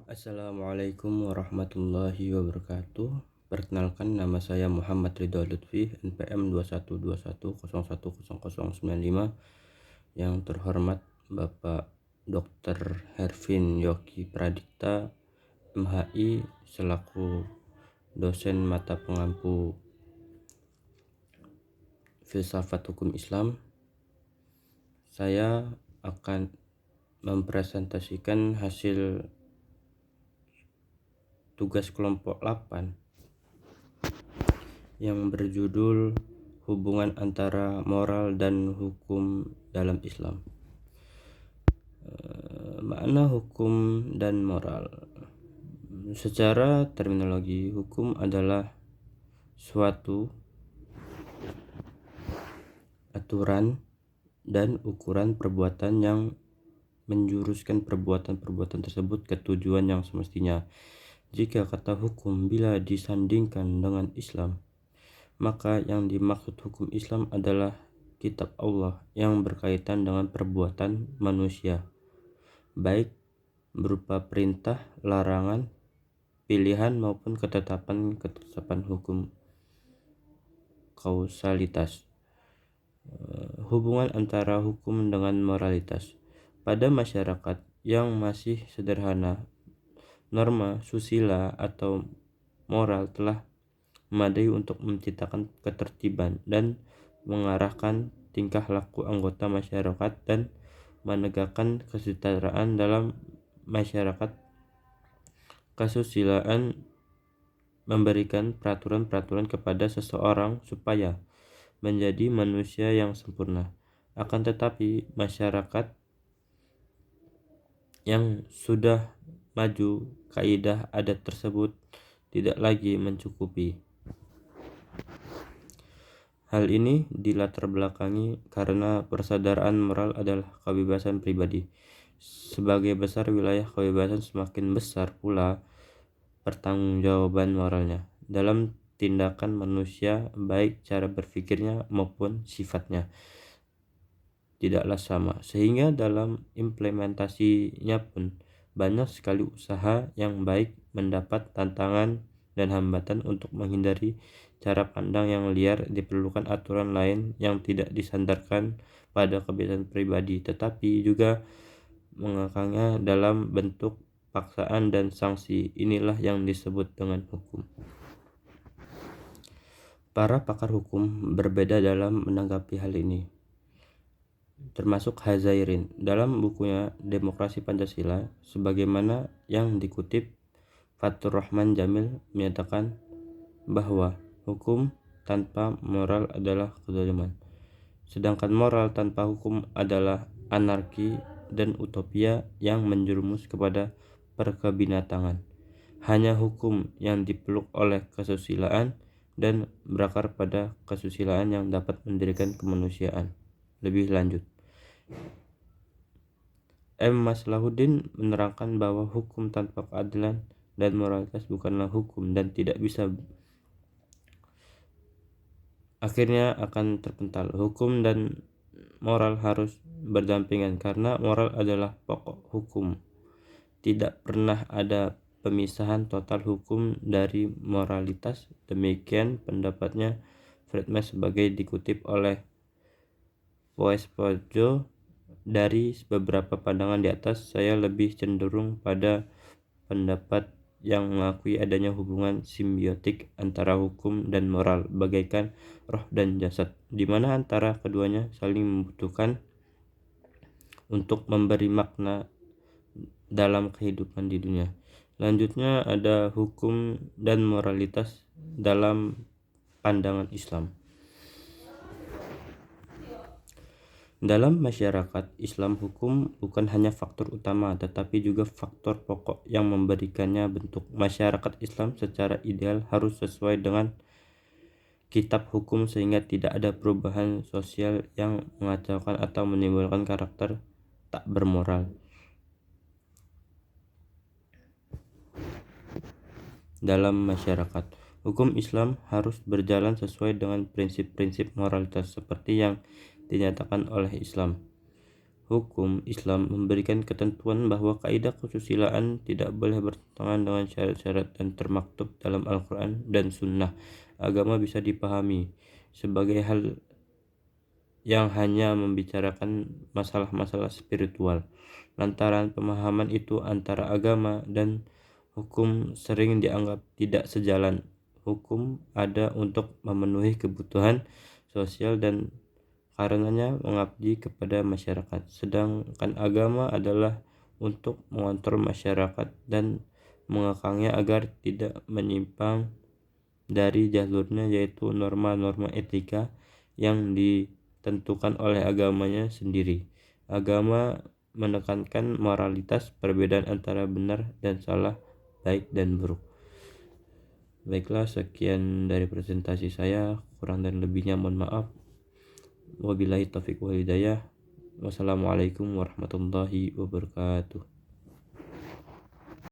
Assalamualaikum warahmatullahi wabarakatuh. Perkenalkan, nama saya Muhammad Ridho Lutfi, NPM 2121010095. Yang terhormat Bapak Dr. Hervin Yogi Pradipta, MHI, selaku dosen mata pengampu Filsafat Hukum Islam. Saya akan mempresentasikan hasil tugas kelompok 8 yang berjudul hubungan antara moral dan hukum dalam Islam. Makna hukum dan moral. Secara terminologi, hukum adalah suatu aturan dan ukuran perbuatan yang menjuruskan perbuatan-perbuatan tersebut ke tujuan yang semestinya. Jika kata hukum bila disandingkan dengan Islam, maka yang dimaksud hukum Islam adalah kitab Allah yang berkaitan dengan perbuatan manusia, baik berupa perintah, larangan, pilihan maupun ketetapan hukum kausalitas. Hubungan antara hukum dengan moralitas. Pada masyarakat yang masih sederhana, norma susila atau moral telah memadai untuk menciptakan ketertiban dan mengarahkan tingkah laku anggota masyarakat dan menegakkan kesetaraan dalam masyarakat. Kesusilaan memberikan peraturan-peraturan kepada seseorang supaya menjadi manusia yang sempurna. Akan tetapi masyarakat yang sudah maju, kaidah adat tersebut tidak lagi mencukupi. Hal ini dilatar belakangi karena persaudaraan moral adalah kebebasan pribadi. Sebagai besar wilayah kebebasan, semakin besar pula pertanggungjawaban moralnya dalam tindakan manusia, baik cara berpikirnya maupun sifatnya tidaklah sama, sehingga dalam implementasinya pun banyak sekali usaha yang baik mendapat tantangan dan hambatan. Untuk menghindari cara pandang yang liar, diperlukan aturan lain yang tidak disandarkan pada kebebasan pribadi, tetapi juga mengekangnya dalam bentuk paksaan dan sanksi. Inilah yang disebut dengan hukum. Para pakar hukum berbeda dalam menanggapi hal ini, termasuk Hazairin dalam bukunya Demokrasi Pancasila, sebagaimana yang dikutip. Fatur Rahman Jamil menyatakan bahwa hukum tanpa moral adalah kezaliman, sedangkan moral tanpa hukum adalah anarki dan utopia yang menjerumus kepada perkebinatangan. Hanya hukum yang dipeluk oleh kesusilaan dan berakar pada kesusilaan yang dapat mendirikan kemanusiaan. Lebih lanjut, M. Maslahuddin menerangkan bahwa hukum tanpa keadilan dan moralitas bukanlah hukum dan tidak bisa, akhirnya akan terpental. Hukum dan moral harus berdampingan karena moral adalah pokok hukum. Tidak pernah ada pemisahan total hukum dari moralitas. Demikian pendapatnya Friedman, sebagai dikutip oleh Poespojo. Dari beberapa pandangan di atas, saya lebih cenderung pada pendapat yang mengakui adanya hubungan simbiotik antara hukum dan moral, bagaikan roh dan jasad, di mana antara keduanya saling membutuhkan untuk memberi makna dalam kehidupan di dunia. Lanjutnya ada hukum dan moralitas dalam pandangan Islam. Dalam masyarakat Islam, hukum bukan hanya faktor utama tetapi juga faktor pokok yang memberikannya bentuk. Masyarakat Islam secara ideal harus sesuai dengan kitab hukum sehingga tidak ada perubahan sosial yang mengacaukan atau menimbulkan karakter tak bermoral. Dalam masyarakat, hukum Islam harus berjalan sesuai dengan prinsip-prinsip moralitas seperti yang dinyatakan oleh Islam. Hukum Islam memberikan ketentuan bahwa kaidah kesusilaan tidak boleh bertentangan dengan syarat-syarat dan termaktub dalam Al-Quran dan Sunnah. Agama bisa dipahami sebagai hal yang hanya membicarakan masalah-masalah spiritual. Lantaran pemahaman itu antara agama dan hukum sering dianggap tidak sejalan. Hukum ada untuk memenuhi kebutuhan sosial dan karenanya mengabdi kepada masyarakat, sedangkan agama adalah untuk mengontrol masyarakat dan mengekangnya agar tidak menyimpang dari jalurnya, yaitu norma-norma etika yang ditentukan oleh agamanya sendiri. Agama menekankan moralitas, perbedaan antara benar dan salah, baik dan buruk. Baiklah, sekian dari presentasi saya, kurang dan lebihnya mohon maaf. Wabillahi taufiq wal hidayah. Wassalamualaikum warahmatullahi wabarakatuh.